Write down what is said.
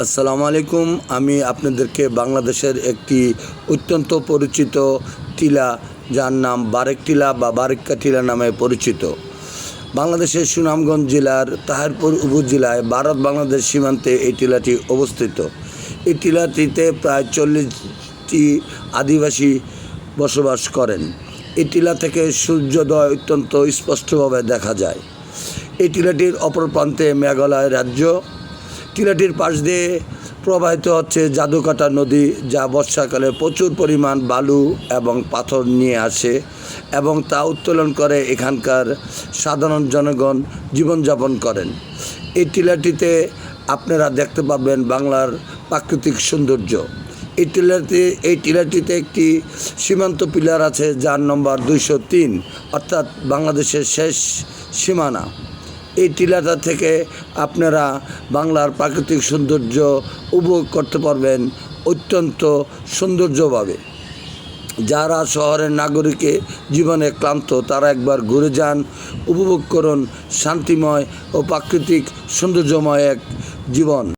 আসসালামু আলাইকুম। আমি আপনাদেরকে বাংলাদেশের একটি অত্যন্ত পরিচিত টিলা, যার নাম বারেক টিলা বা বারেক্কা টিলা নামে পরিচিত। বাংলাদেশের সুনামগঞ্জ জেলার তাহিরপুর উপজেলায় ভারত বাংলাদেশ সীমান্তে এই টিলাটি অবস্থিত। এই টিলাটিতে প্রায় 40টি আদিবাসী বসবাস করেন। এই টিলা থেকে সূর্যোদয় অত্যন্ত স্পষ্টভাবে দেখা যায়। এই টিলাটির অপর প্রান্তে মেঘালয় রাজ্য। টিলাটির পাশ দিয়ে প্রবাহিত হচ্ছে জাদুকাটা নদী, যা বর্ষাকালে প্রচুর পরিমাণ বালু এবং পাথর নিয়ে আসে এবং তা উত্তোলন করে এখানকার সাধারণ জনগণ জীবনযাপন করেন। এই টিলাটিতে আপনারা দেখতে পাবেন বাংলার প্রাকৃতিক সৌন্দর্য। এই টিলাটিতে একটি সীমান্ত পিলার আছে, যার নম্বর 203, অর্থাৎ বাংলাদেশের শেষ সীমানা। এই টিলাটা থেকে আপনারা বাংলার প্রাকৃতিক সৌন্দর্য উপভোগ করতে পারবেন অত্যন্ত সৌন্দর্যভাবে। যারা শহরের নাগরিকে জীবনে ক্লান্ত, তারা একবার ঘুরে যান, উপভোগ করুন শান্তিময় ও প্রাকৃতিক সৌন্দর্যময় এক জীবন।